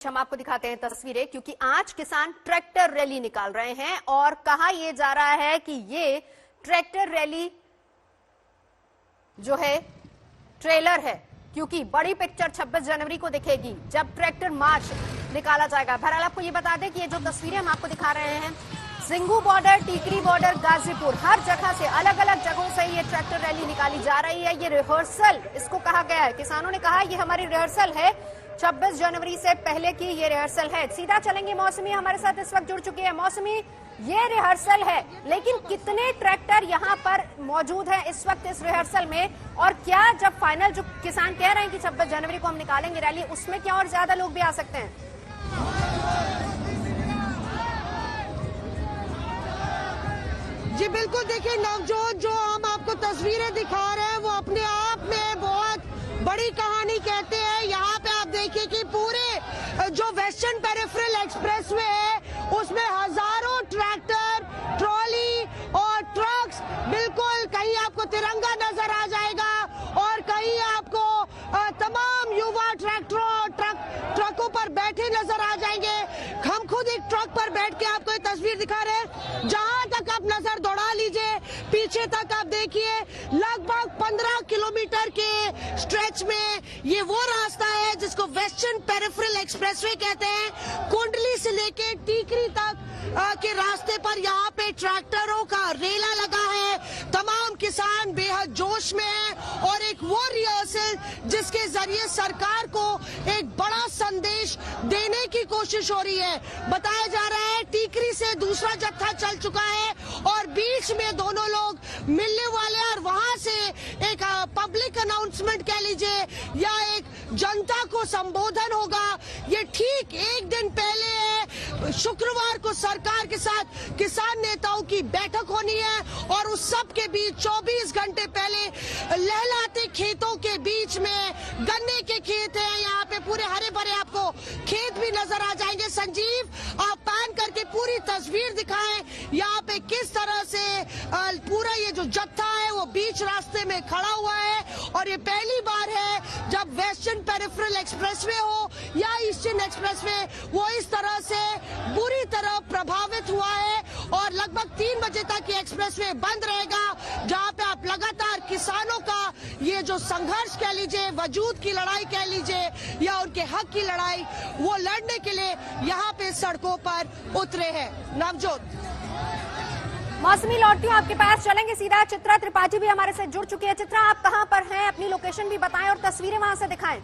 हम आपको दिखाते हैं तस्वीरें, क्योंकि आज किसान ट्रैक्टर रैली निकाल रहे हैं और कहा यह जा रहा है कि ये ट्रैक्टर रैली जो है ट्रेलर है, क्योंकि बड़ी पिक्चर 26 जनवरी को दिखेगी जब ट्रैक्टर मार्च निकाला जाएगा। बहरहाल आपको ये बता दें कि ये जो तस्वीरें हम आपको दिखा रहे हैं, सिंघू बॉर्डर, टीकरी बॉर्डर, गाजीपुर, हर जगह से अलग अलग जगहों से ये ट्रैक्टर रैली निकाली जा रही है। ये रिहर्सल इसको कहा गया है। किसानों ने कहा ये हमारी रिहर्सल है, 26 जनवरी से पहले की ये रिहर्सल है। सीधा चलेंगे, मौसमी हमारे साथ इस वक्त जुड़ चुकी है। मौसमी, ये रिहर्सल है, लेकिन कितने ट्रैक्टर यहाँ पर मौजूद हैं इस वक्त इस रिहर्सल में, और क्या जब फाइनल जो किसान कह रहे हैं कि 26 जनवरी को हम निकालेंगे रैली, उसमें क्या और ज्यादा लोग भी आ सकते हैं? जी बिल्कुल, देखिए नवजोत, जो हम आपको तस्वीरें दिखा रहे हैं वो अपने आप में बहुत बड़ी कहानी कहते हैं। यहाँ पे आप देखिए कि पूरे जो वेस्टर्न पेरिफेरल एक्सप्रेसवे है उसमें हजारों ट्रैक्टर, ट्रॉली और ट्रक्स, बिल्कुल कहीं आपको तिरंगा नजर आ जाएगा और कहीं आपको तमाम युवा ट्रकों पर बैठे नजर आ जाएंगे। हम खुद एक ट्रक पर बैठ के आपको ये तस्वीर दिखा रहे हैं। जहां तक आप नजर दौड़ा लीजिए, पीछे तक आप देखिए, लगभग 15 किलोमीटर के स्ट्रेच में ये वो रास्ता है जिसको वेस्टर्न पेरिफेरल एक्सप्रेसवे कहते हैं। कुंडली से लेके टीकरी तक के रास्ते पर यहाँ पे ट्रैक्टरों का रेला लगा है। तमाम किसान बेहद जोश में हैं और एक वो रिहर्सल जिसके जरिए सरकार को एक बड़ा संदेश देने की कोशिश हो रही है। बताया जा रहा है टीकरी से दूसरा जत्था चल चुका है और बीच में दोनों लोग मिलने वाले हैं और वहां से एक पब्लिक अनाउंसमेंट कह लीजिए या एक जनता को संबोधन होगा। ये ठीक एक दिन पहले है, शुक्रवार को सरकार के साथ किसान नेताओं की बैठक होनी है और उस सब के बीच 24 घंटे पहले लहलाते खेतों के बीच में गन्ने के खेत हैं। यहाँ पे पूरे हरे भरे आपको खेत भी नजर आ जाएंगे। संजीव, आप पैन करके पूरी तस्वीर दिखाएं यहाँ पे किस तरह से पूरा ये जो जत्था है वो बीच रास्ते में खड़ा हुआ है। और ये पहली बार है जब वेस्टर्न पेरिफेरल एक्सप्रेसवे हो या ईस्टर्न एक्सप्रेसवे वो इस तरह से बुरी तरह प्रभावित हुआ है और लगभग 3 बजे तक ये एक्सप्रेसवे बंद रहेगा, जहाँ पे आप लगातार किसानों का ये जो संघर्ष कह लीजिए, वजूद की लड़ाई कह लीजिए या उनके हक की लड़ाई, वो लड़ने के लिए यहाँ पे सड़कों पर उतरे हैं। नवजोत, मौसमी, लौटती हूँ आपके पास, चलेंगे सीधा। चित्रा त्रिपाठी भी हमारे साथ जुड़ चुकी है। चित्रा, आप कहाँ पर हैं? अपनी लोकेशन भी बताएं और तस्वीरें वहां से दिखाएं।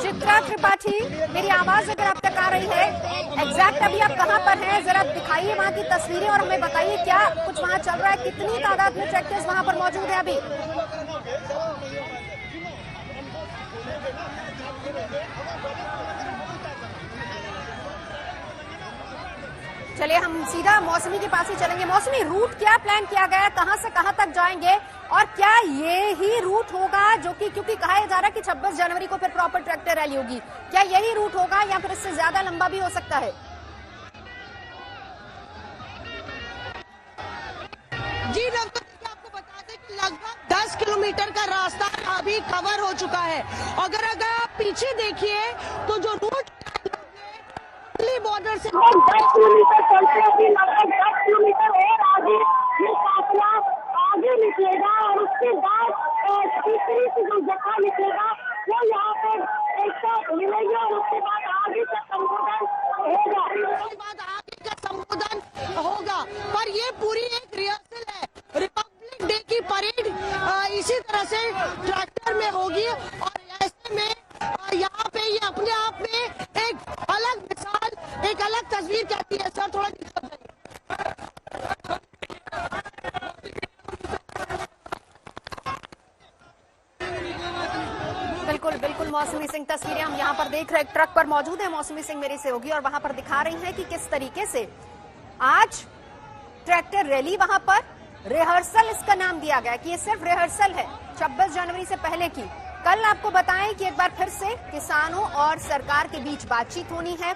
चित्रा त्रिपाठी, मेरी आवाज अगर आप तक आ रही है, एग्जैक्ट अभी आप कहाँ पर हैं? जरा दिखाइए वहां की तस्वीरें और हमें बताइए क्या कुछ वहां चल रहा है, कितनी तादाद में ट्रैक्टर्स वहां पर मौजूद है अभी? चलिए हम सीधा मौसमी के पास ही चलेंगे। मौसमी, रूट क्या प्लान किया गया है, कहां से कहां तक जाएंगे और क्या ये ही रूट होगा जो कि, क्योंकि कहा जा रहा है कि 26 जनवरी को फिर प्रॉपर ट्रैक्टर रैली होगी, क्या यही रूट होगा या फिर इससे ज्यादा लंबा भी हो सकता है? जी आपको बता दें कि लगभग 10 किलोमीटर का रास्ता अभी कवर हो चुका है। अगर आप पीछे देखिए तो जो रूट बॉर्डर से 10 किलोमीटर चलते अभी लगभग 10 किलोमीटर और आगे ये फासला आगे निकलेगा और उसके बाद तीसरी से जो जगह निकलेगा वो यहाँ पर एक साथ मिलेगा और उसके बाद आगे का संबोधन होगा। पर ये पूरी एक रिहर्सल है, रिपब्लिक डे की परेड इसी तरह से ट्रैक्टर में होगी और ऐसे में यहाँ पे ये अपने आप में एक अलग मिसाल, एक अलग तस्वीर कहती है। सर थोड़ा बिल्कुल बिल्कुल मौसमी सिंह, तस्वीरें हम यहाँ पर देख रहे हैं, ट्रक पर मौजूद है मौसमी सिंह मेरी सहयोगी और वहां पर दिखा रही हैं कि किस तरीके से आज ट्रैक्टर रैली, वहां पर रिहर्सल इसका नाम दिया गया कि ये सिर्फ रिहर्सल है 26 जनवरी से पहले की। कल आपको बताएं कि एक बार फिर से किसानों और सरकार के बीच बातचीत होनी है।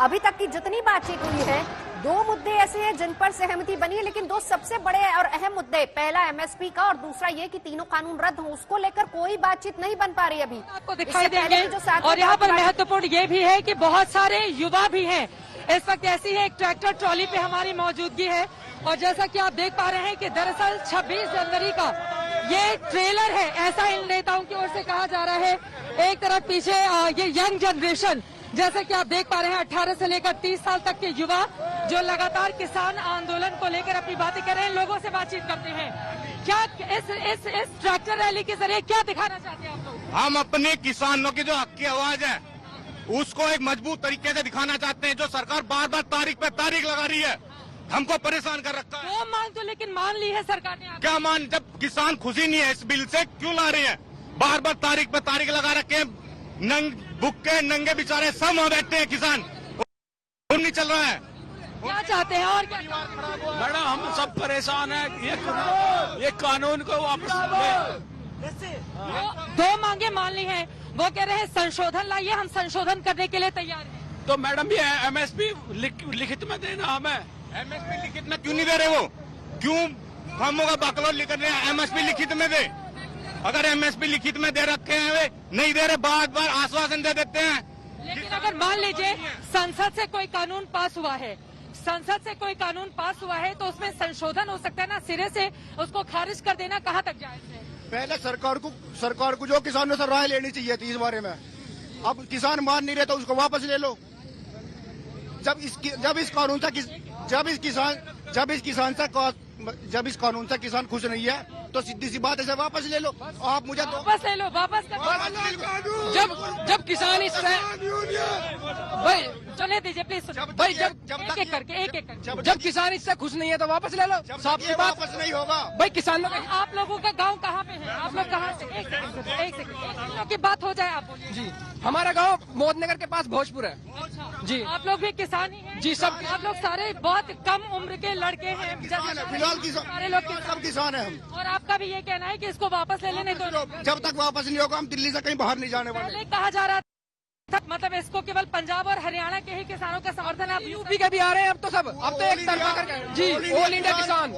अभी तक की जितनी बातचीत हुई है दो मुद्दे ऐसे हैं जिन पर सहमति बनी है, लेकिन दो सबसे बड़े और अहम मुद्दे, पहला एमएसपी का और दूसरा ये कि तीनों कानून रद्द हो, उसको लेकर कोई बातचीत नहीं बन पा रही अभी। आपको दिखाई देंगे। और यहाँ पर महत्वपूर्ण ये भी है कि बहुत सारे युवा भी हैं। इस वक्त ऐसी है एक ट्रैक्टर ट्रॉली पे हमारी मौजूदगी है और जैसा कि आप देख पा रहे हैं कि दरअसल 26 जनवरी का ये ट्रेलर है, ऐसा इन नेताओं की ओर से कहा जा रहा है। एक तरफ पीछे ये यंग जनरेशन, जैसे कि आप देख पा रहे हैं 18 से लेकर 30 साल तक के युवा जो लगातार किसान आंदोलन को लेकर अपनी बातें कर रहे हैं, लोगों से बातचीत करते हैं। क्या इस ट्रैक्टर रैली के जरिए क्या दिखाना चाहते हैं आप लोग? हम अपने किसानों की जो हक की आवाज है उसको एक मजबूत तरीके से दिखाना चाहते हैं। जो सरकार बार बार तारीख पे तारीख लगा रही है, हमको परेशान कर रखा है। वो मांग तो लेकिन मान ली है सरकार ने। क्या मान? जब किसान खुशी नहीं है इस बिल से, क्यों ला रहे हैं? बार बार तारीख पे तारीख लगा रखे हैं। भुक्के नंगे बेचारे सब वहाँ बैठते हैं किसान, नहीं चल रहा है। क्या चाहते हैं और क्या? मैडम हम सब परेशान हैं। ये कानून को वापस ले। दो मांगे मान ली हैं। वो कह रहे हैं संशोधन लाइए, हम संशोधन करने के लिए तैयार हैं। तो मैडम ये एमएसपी लिखित में देना हमें। एमएसपी लिखित में क्यों नहीं दे रहे? वो क्यों फार्मों का बकलोल लिख रहे हैं? एमएसपी लिखित में दे। अगर एमएसपी लिखित में दे रखे हैं, वे नहीं दे रहे, बार बार आश्वासन दे देते हैं। लेकिन अगर मान लीजिए संसद से कोई कानून पास हुआ है, संसद से कोई कानून पास हुआ है तो उसमें संशोधन हो सकता है ना, सिरे से उसको खारिज कर देना कहाँ तक जायज है? पहले सरकार को जो किसानों से राय लेनी चाहिए थी इस बारे में। अब किसान मान नहीं रहे तो उसको वापस ले लो। जब इस कानून से किसान खुश नहीं है तो सीधी सी बात है, वापस ले लो। आप मुझे वापस ले लो, वापस जब किसान इससे भाई चले दीजिए प्लीज। भाई एक एक करके जब किसान इससे खुश नहीं है तो वापस ले लो। साफ सी बात वापस नहीं होगा भाई। किसानों का आप लोगों का गांव कहाँ पे है? आप लोग कहाँ से? एक सेकंड की बात हो जाए। आप बोलिए। जी हमारा गांव मोदनगर के पास भोजपुर है। जी आप लोग भी किसान ही हैं? जी सब। आप लोग सारे बहुत कम उम्र के लड़के हैं। फिलहाल सारे लोग सब किसान है हम। और आपका भी ये कहना है कि इसको वापस ले लेने दो। जब तक वापस नहीं होगा हम दिल्ली से कहीं बाहर नहीं जाने वाले। पहले कहा जा रहा था मतलब इसको केवल पंजाब और हरियाणा के ही किसानों का समर्थन है। आप यूपी के भी आ रहे हैं अब तो सब। अब तो एक तरफा करके जी ऑल इंडिया किसान।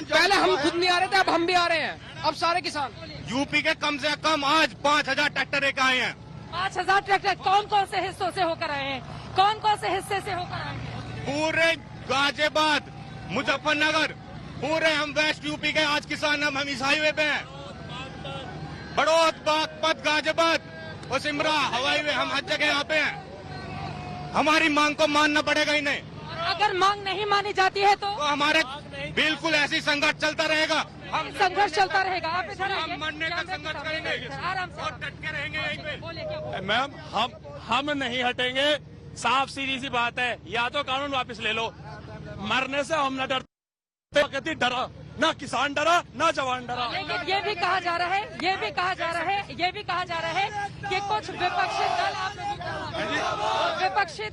पहले हम खुद नहीं आ रहे थे, अब हम भी आ रहे हैं। अब सारे किसान यूपी के कम से कम आज 5000 ट्रैक्टर लेकर आए हैं। 5000 ट्रैक्टर कौन कौन से हिस्सों से होकर आए हैं? कौन कौन से हिस्से से होकर आए हैं? पूरे गाजियाबाद, मुजफ्फरनगर, पूरे हम वेस्ट यूपी के आज किसान। हम इस हाईवे पे हैं। बड़ौद, बागपत, गाजियाबाद और सिमरा हवाई वे, हम हर जगह यहाँ पे हैं। हमारी मांग को मानना पड़ेगा ही नहीं। अगर मांग नहीं मानी जाती है तो हमारे बिल्कुल ऐसी संघर्ष चलता रहेगा। हम संघर्ष चलता रहेगा। आप इधर आइए। हम मरने का संघर्ष करेंगे आराम से और डट के रहेंगे यहीं पे। बोलिए क्या बोल- मैम हम नहीं हटेंगे। साफ सीधी सी बात है, या तो कानून वापस ले लो। मरने से हम न डरते, डरा ना किसान डरा ना जवान डरा। लेकिन ये भी कहा जा रहा है कि कुछ विपक्षी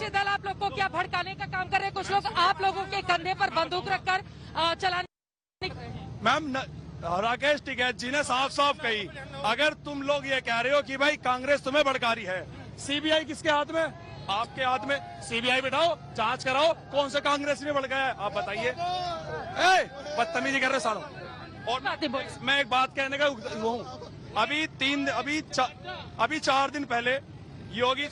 दल आप लोग को क्या भड़काने का काम कर रहे हैं? कुछ लोग आप लोगों के कंधे पर बंदूक रखकर चलाने। मैम राकेश टिकैत जी ने साफ साफ कही, अगर तुम लोग ये कह रहे हो कि भाई कांग्रेस तुम्हें भड़का रही है, सीबीआई किसके हाथ में? आपके हाथ में। सीबीआई बिठाओ, जांच कराओ कौन से कांग्रेस ने भड़काया है, आप बताइए। बदतमीजी कर रहे सालों। और मैं एक बात कहने का वो हूँ, अभी 4 दिन पहले योगी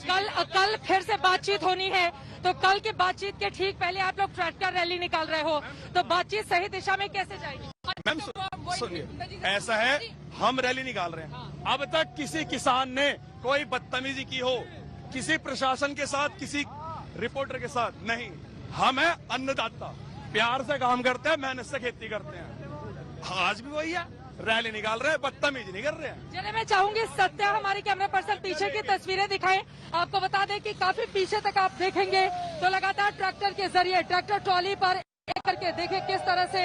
कल फिर से बातचीत होनी है, तो कल की बातचीत के ठीक पहले आप लोग ट्रैक्टर रैली निकाल रहे हो, तो बातचीत सही दिशा में कैसे जाएगी? मैम सुनिए, ऐसा है हम रैली निकाल रहे हैं। अब तक किसी किसान ने कोई बदतमीजी की हो किसी प्रशासन के साथ, किसी रिपोर्टर के साथ? नहीं। हम है अन्नदाता, प्यार से काम करते हैं, मेहनत से खेती करते हैं। आज भी वही है, रैली निकाल रहे हैं, बदतमीजी नहीं कर रहे हैं। चलिए मैं चाहूंगी सत्या हमारे कैमरा पर्सन पीछे की तस्वीरें दिखाएं। आपको बता दें कि काफी पीछे तक आप देखेंगे तो लगातार ट्रैक्टर के जरिए ट्रैक्टर ट्रॉली पर एक करके देखिए किस तरह से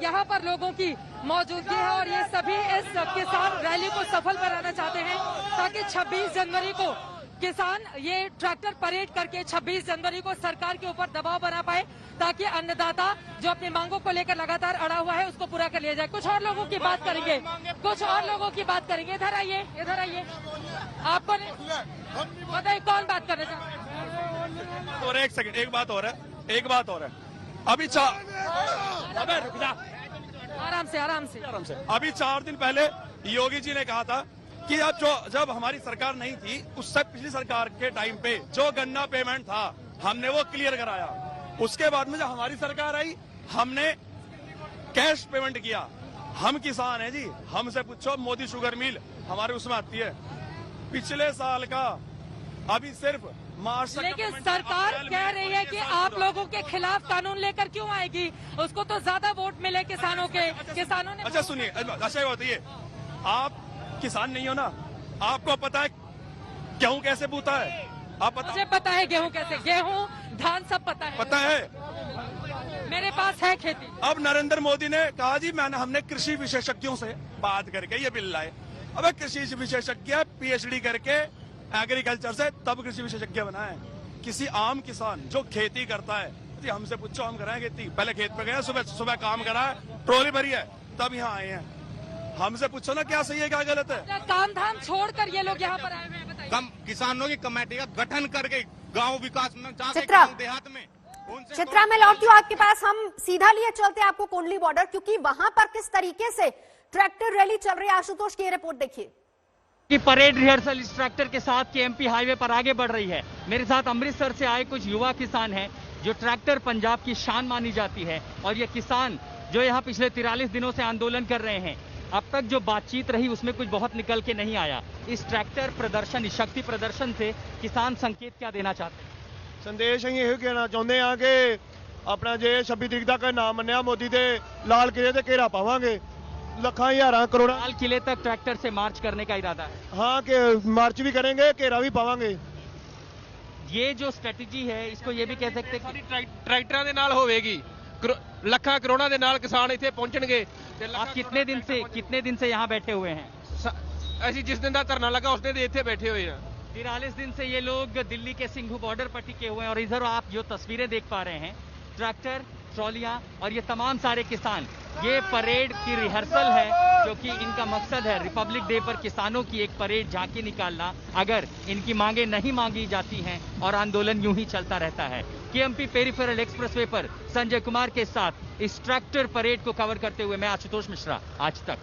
यहाँ पर लोगों की मौजूदगी है और ये सभी इस किसान रैली को सफल बनाना चाहते हैं ताकि 26 जनवरी को किसान ये ट्रैक्टर परेड करके 26 जनवरी को सरकार के ऊपर दबाव बना पाए ताकि अन्नदाता जो अपनी मांगों को लेकर लगातार अड़ा हुआ है उसको पूरा कर लिया जाए। कुछ और लोगों की बात करेंगे। इधर आइए। आपको बताइए कौन बात करना चाहते हैं? और एक सेकंड, एक बात और है, एक बात और है, अभी अबे रुक जा, आराम से आराम से। आराम से। अभी 4 दिन पहले योगी जी ने कहा था कि अब जब हमारी सरकार नहीं थी, उससे पिछली सरकार के टाइम पे जो गन्ना पेमेंट था हमने वो क्लियर कराया। उसके बाद में जब हमारी सरकार आई हमने कैश पेमेंट किया। हम किसान हैं जी, हमसे पूछो, मोदी शुगर मिल हमारे उसमें आती है। पिछले साल का अभी सिर्फ मार्च तक, लेकिन सरकार कह रही है कि आप लोगों के खिलाफ कानून लेकर क्यों आएगी, उसको तो ज्यादा वोट मिले किसानों के। किसानों ने अच्छा सुनिए, अच्छा बताइए, आप किसान नहीं हो ना, आपको पता है गेहूं कैसे बूता है? आप मुझे पता है गेहूं कैसे, गेहूं धान सब पता है। पता है, मेरे पास है खेती। अब नरेंद्र मोदी ने कहा जी हमने कृषि विशेषज्ञों से बात करके ये बिल लाए। अब कृषि विशेषज्ञ पीएचडी करके एग्रीकल्चर से तब कृषि विशेषज्ञ बना है। किसी आम किसान जो खेती करता है जी, हमसे पूछो, हम कराएं खेती? पहले खेत पे गए, सुबह काम करा है, ट्रॉली भरी है, तब यहाँ आए हैं। हमसे पूछो ना क्या सही है क्या गलत है। काम धाम छोड़कर ये लोग यहाँ पर आए हुए हैं, बताइए। कम किसानों की कमेटी का गठन करके गांव विकास में जाके चित्रा। गांव देहात में उनसे चित्रा, मैं लौटती हूँ आपके पास। हम सीधा लिए चलते आपको कुंडली बॉर्डर, क्योंकि वहां पर किस तरीके से ट्रैक्टर रैली चल रही है। आशुतोष की रिपोर्ट देखिए। कि परेड रिहर्सल इस ट्रैक्टर के साथ केएमपी हाईवे पर आगे बढ़ रही है। मेरे साथ अमृतसर से आए कुछ युवा किसान हैं, जो ट्रैक्टर पंजाब की शान मानी जाती है, और ये किसान जो यहाँ पिछले 43 दिनों से आंदोलन कर रहे हैं, अब तक जो बातचीत रही उसमें कुछ बहुत निकल के नहीं आया। इस ट्रैक्टर प्रदर्शन, इस शक्ति प्रदर्शन से किसान संकेत क्या देना चाहते हैं? संदेश ਅਸੀਂ ਇਹ ਕਹਿਣਾ ਚਾਹੁੰਦੇ ਹਾਂ ਕਿ ਆਪਣਾ ਜੇ 26 ਤਰੀਕ ਤੱਕ ਨਾਮ ਮੰਨਿਆ ਮੋਦੀ ਦੇ ਲਾਲ ਕਿਲੇ ਤੇ ਘੇਰਾ ਪਾਵਾਂਗੇ, ਲੱਖਾਂ ਹਜ਼ਾਰਾਂ ਕਰੋੜਾਂ। लाल किले तक ट्रैक्टर से मार्च करने का इरादा है। हाँ कि मार्च भी करेंगे, घेरा भी पावांगे। ये जो स्ट्रेटेजी है, इसको ये भी कह सकते हैं कि ਟਰੈਕਟਰਾਂ ਦੇ ਨਾਲ ਹੋਵੇਗੀ, ਲੱਖਾਂ ਕਰੋੜਾਂ ਦੇ ਨਾਲ ਕਿਸਾਨ ਇੱਥੇ ਪਹੁੰਚਣਗੇ। आप कितने दिन से यहाँ बैठे हुए हैं? ਅਸੀਂ जिस दिन ਦਾ ਧਰਨਾ लगा उस दिन ਦੇ ਇੱਥੇ बैठे हुए हैं। 43 दिन से ये लोग दिल्ली के सिंघू बॉर्डर पर टिके हुए हैं, और इधर आप जो तस्वीरें देख पा रहे हैं, ट्रैक्टर, ट्रॉलियां और ये तमाम सारे किसान, ये परेड की रिहर्सल है, जो कि इनका मकसद है रिपब्लिक डे पर किसानों की एक परेड झांकी निकालना, अगर इनकी मांगे नहीं मांगी जाती हैं और आंदोलन यूं ही चलता रहता है। केएमपी पेरिफेरल एक्सप्रेसवे पर संजय कुमार के साथ इस ट्रैक्टर परेड को कवर करते हुए मैं आशुतोष मिश्रा, आज तक।